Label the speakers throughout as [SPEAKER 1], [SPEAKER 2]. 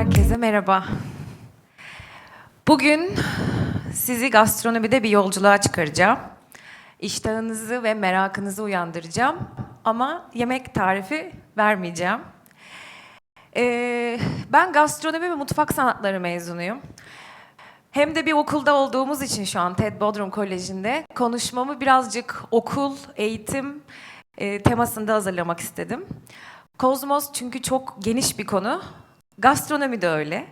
[SPEAKER 1] Herkese merhaba. Bugün sizi gastronomide bir yolculuğa çıkaracağım. İştahınızı ve merakınızı uyandıracağım ama yemek tarifi vermeyeceğim. Ben gastronomi ve mutfak sanatları mezunuyum. Hem de bir okulda olduğumuz için şu an TED Bodrum Koleji'nde konuşmamı birazcık okul, eğitim temasında hazırlamak istedim. Kozmos çünkü çok geniş bir konu. Gastronomi de öyle.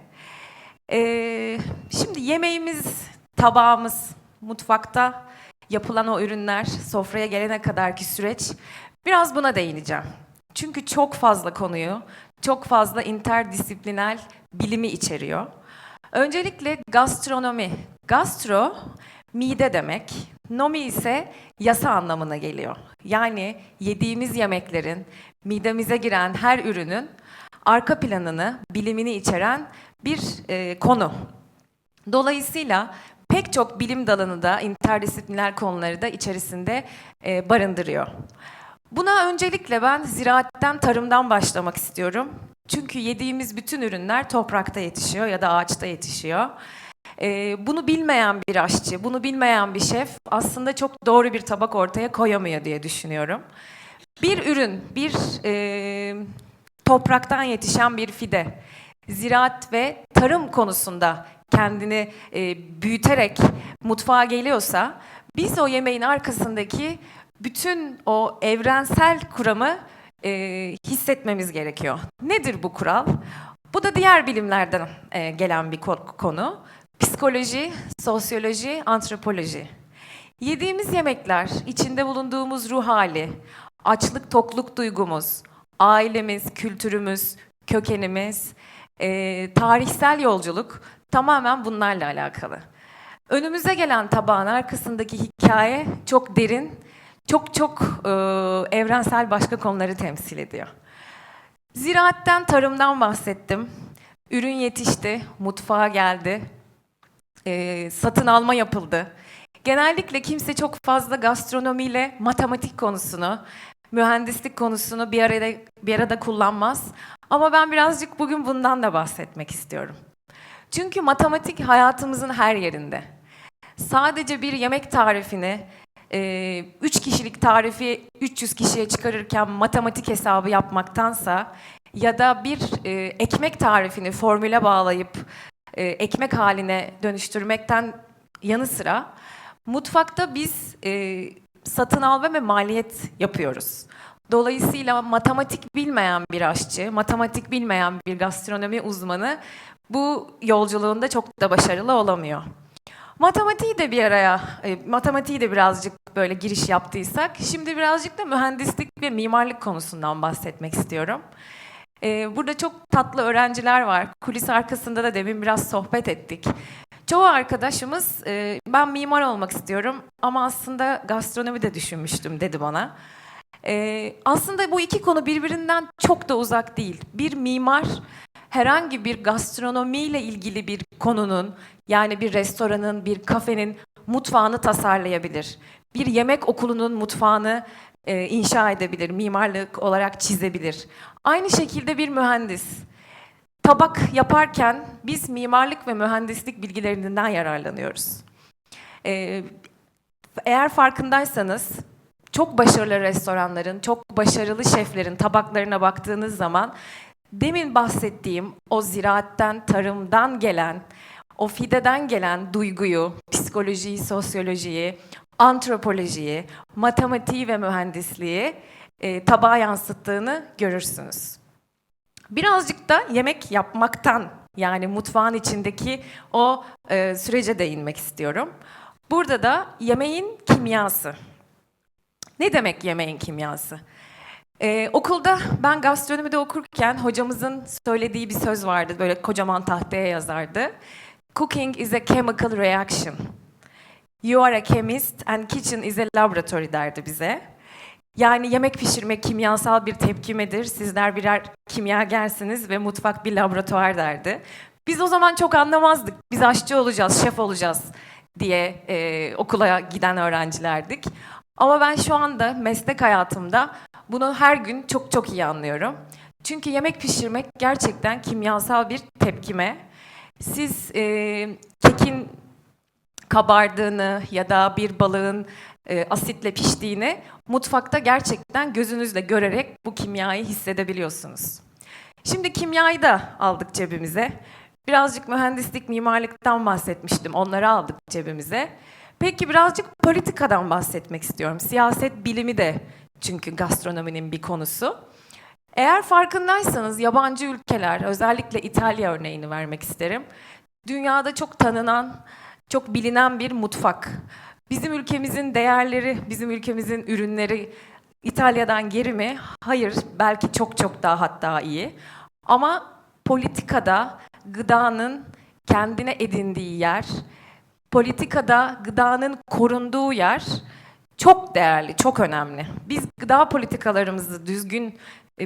[SPEAKER 1] Şimdi yemeğimiz, tabağımız, mutfakta yapılan o ürünler, sofraya gelene kadarki süreç, biraz buna değineceğim. Çünkü çok fazla konuyu, çok fazla interdisipliner bilimi içeriyor. Öncelikle gastronomi. Gastro, mide demek. Nomi ise yasa anlamına geliyor. Yani yediğimiz yemeklerin, midemize giren her ürünün arka planını, bilimini içeren bir konu. Dolayısıyla pek çok bilim dalını da, interdisipliner konuları da içerisinde barındırıyor. Buna öncelikle ben ziraatten, tarımdan başlamak istiyorum. Çünkü yediğimiz bütün ürünler toprakta yetişiyor ya da ağaçta yetişiyor. Bunu bilmeyen bir aşçı, bunu bilmeyen bir şef aslında çok doğru bir tabak ortaya koyamıyor diye düşünüyorum. Bir ürün, bir topraktan yetişen bir fide, ziraat ve tarım konusunda kendini büyüterek mutfağa geliyorsa, biz o yemeğin arkasındaki bütün o evrensel kuramı hissetmemiz gerekiyor. Nedir bu kural? Bu da diğer bilimlerden gelen bir konu. Psikoloji, sosyoloji, antropoloji. Yediğimiz yemekler, içinde bulunduğumuz ruh hali, açlık tokluk duygumuz, ailemiz, kültürümüz, kökenimiz, tarihsel yolculuk tamamen bunlarla alakalı. Önümüze gelen tabağın arkasındaki hikaye çok derin, çok evrensel başka konuları temsil ediyor. Ziraatten, tarımdan bahsettim. Ürün yetişti, mutfağa geldi, satın alma yapıldı. Genellikle kimse çok fazla gastronomiyle matematik konusunu, mühendislik konusunu bir arada kullanmaz. Ama ben birazcık bugün bundan da bahsetmek istiyorum. Çünkü matematik hayatımızın her yerinde. Sadece bir yemek tarifini 3 kişilik tarifi 300 kişiye çıkarırken matematik hesabı yapmaktansa ya da bir ekmek tarifini formüle bağlayıp ekmek haline dönüştürmekten yanı sıra mutfakta biz satın alma ve maliyet yapıyoruz. Dolayısıyla matematik bilmeyen bir aşçı, matematik bilmeyen bir gastronomi uzmanı bu yolculuğunda çok da başarılı olamıyor. Matematiği de bir araya, matematiği de birazcık böyle giriş yaptıysak, şimdi birazcık da mühendislik ve mimarlık konusundan bahsetmek istiyorum. Burada çok tatlı öğrenciler var. Kulis arkasında da demin biraz sohbet ettik. Çoğu arkadaşımız ben mimar olmak istiyorum ama aslında gastronomi de düşünmüştüm dedi bana. Aslında bu iki konu birbirinden çok da uzak değil. Bir mimar herhangi bir gastronomiyle ilgili bir konunun, yani bir restoranın, bir kafenin mutfağını tasarlayabilir. Bir yemek okulunun mutfağını inşa edebilir, mimarlık olarak çizebilir. Aynı şekilde bir mühendis tabak yaparken biz mimarlık ve mühendislik bilgilerinden yararlanıyoruz. Eğer farkındaysanız çok başarılı restoranların, çok başarılı şeflerin tabaklarına baktığınız zaman demin bahsettiğim o ziraatten, tarımdan gelen, o fideden gelen duyguyu, psikolojiyi, sosyolojiyi, antropolojiyi, matematiği ve mühendisliği tabağa yansıttığını görürsünüz. Birazcık da yemek yapmaktan, yani mutfağın içindeki o sürece değinmek istiyorum. Burada da yemeğin kimyası. Ne demek yemeğin kimyası? Okulda ben gastronomide okurken hocamızın söylediği bir söz vardı, böyle kocaman tahtaya yazardı. Cooking is a chemical reaction. You are a chemist and kitchen is a laboratory derdi bize. Yani yemek pişirmek kimyasal bir tepkimedir. Sizler birer kimyagersiniz ve mutfak bir laboratuvar derdi. Biz o zaman çok anlamazdık. Biz aşçı olacağız, şef olacağız diye okula giden öğrencilerdik. Ama ben şu anda meslek hayatımda bunu her gün çok iyi anlıyorum. Çünkü yemek pişirmek gerçekten kimyasal bir tepkime. Siz kekin kabardığını ya da bir balığın asitle piştiğini mutfakta gerçekten gözünüzle görerek bu kimyayı hissedebiliyorsunuz. Şimdi kimyayı da aldık cebimize. Birazcık mühendislik, mimarlıktan bahsetmiştim. Onları aldık cebimize. Peki birazcık politikadan bahsetmek istiyorum. Siyaset bilimi de çünkü gastronominin bir konusu. Eğer farkındaysanız yabancı ülkeler, özellikle İtalya örneğini vermek isterim. Dünyada çok tanınan, çok bilinen bir mutfak. Bizim ülkemizin değerleri, bizim ülkemizin ürünleri İtalya'dan geri mi? Hayır, belki çok çok daha hatta iyi. Ama politikada gıdanın kendine edindiği yer, politikada gıdanın korunduğu yer çok değerli, çok önemli. Biz gıda politikalarımızı düzgün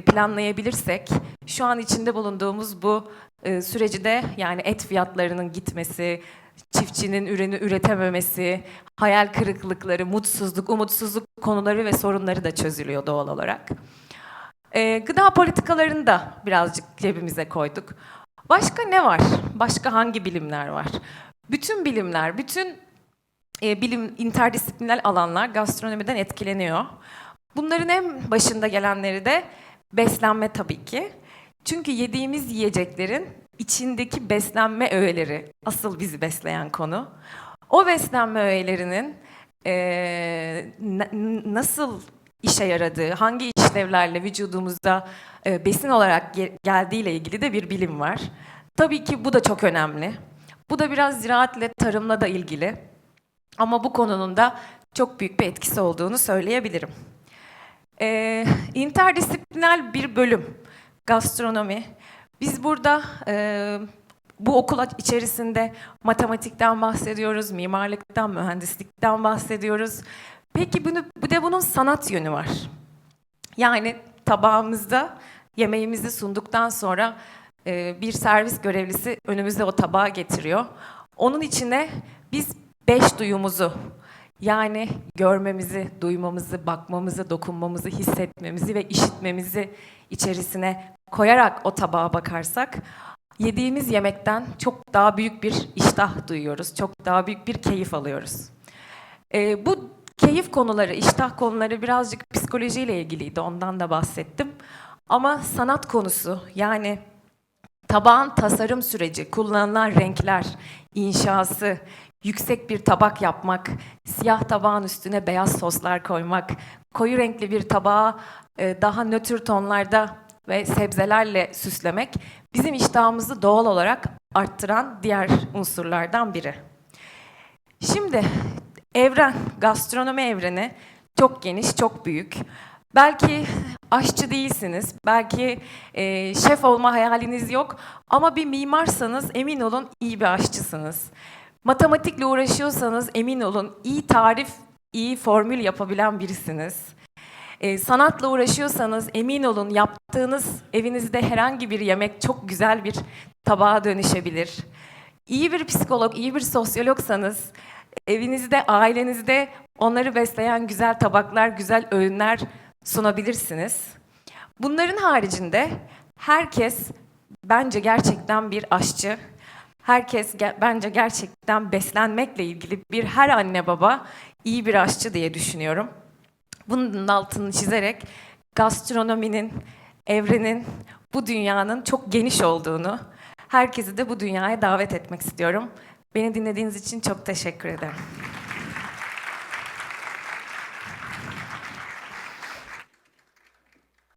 [SPEAKER 1] planlayabilirsek, şu an içinde bulunduğumuz bu süreci de, yani et fiyatlarının gitmesi, çiftçinin ürünü üretememesi, hayal kırıklıkları, mutsuzluk, umutsuzluk konuları ve sorunları da çözülüyor doğal olarak. Gıda politikalarını da birazcık cebimize koyduk. Başka ne var? Başka hangi bilimler var? Bütün bilimler, bütün bilim, interdisipliner alanlar gastronomiden etkileniyor. Bunların en başında gelenleri de beslenme tabii ki. Çünkü yediğimiz yiyeceklerin içindeki beslenme öğeleri asıl bizi besleyen konu. O beslenme öğelerinin nasıl işe yaradığı, hangi işlevlerle vücudumuzda besin olarak geldiğiyle ilgili de bir bilim var. Tabii ki bu da çok önemli. Bu da biraz ziraatle, tarımla da ilgili. Ama bu konunun da çok büyük bir etkisi olduğunu söyleyebilirim. İnterdisipliner bir bölüm, gastronomi. Biz burada bu okul içerisinde matematikten bahsediyoruz, mimarlıktan, mühendislikten bahsediyoruz. Peki bir de bunun sanat yönü var. Yani tabağımızda yemeğimizi sunduktan sonra bir servis görevlisi önümüze o tabağı getiriyor. Onun içine biz 5 duyumuzu, yani görmemizi, duymamızı, bakmamızı, dokunmamızı, hissetmemizi ve işitmemizi içerisine koyarak o tabağa bakarsak, yediğimiz yemekten çok daha büyük bir iştah duyuyoruz, çok daha büyük bir keyif alıyoruz. Bu keyif konuları, iştah konuları birazcık psikolojiyle ilgiliydi, ondan da bahsettim. Ama sanat konusu, yani tabağın tasarım süreci, kullanılan renkler, inşası, yüksek bir tabak yapmak, siyah tabağın üstüne beyaz soslar koymak, koyu renkli bir tabağı daha nötr tonlarda ve sebzelerle süslemek bizim iştahımızı doğal olarak arttıran diğer unsurlardan biri. Şimdi evren, gastronomi evreni çok geniş, çok büyük. Belki aşçı değilsiniz, belki şef olma hayaliniz yok ama bir mimarsanız emin olun iyi bir aşçısınız. Matematikle uğraşıyorsanız emin olun iyi tarif, iyi formül yapabilen birisiniz. Sanatla uğraşıyorsanız emin olun yaptığınız evinizde herhangi bir yemek çok güzel bir tabağa dönüşebilir. İyi bir psikolog, iyi bir sosyologsanız evinizde, ailenizde onları besleyen güzel tabaklar, güzel öğünler sunabilirsiniz. Bunların haricinde herkes bence gerçekten bir aşçı. Herkes bence gerçekten beslenmekle ilgili her anne baba iyi bir aşçı diye düşünüyorum. Bunun altını çizerek gastronominin, evrenin, bu dünyanın çok geniş olduğunu, herkesi de bu dünyaya davet etmek istiyorum. Beni dinlediğiniz için çok teşekkür ederim.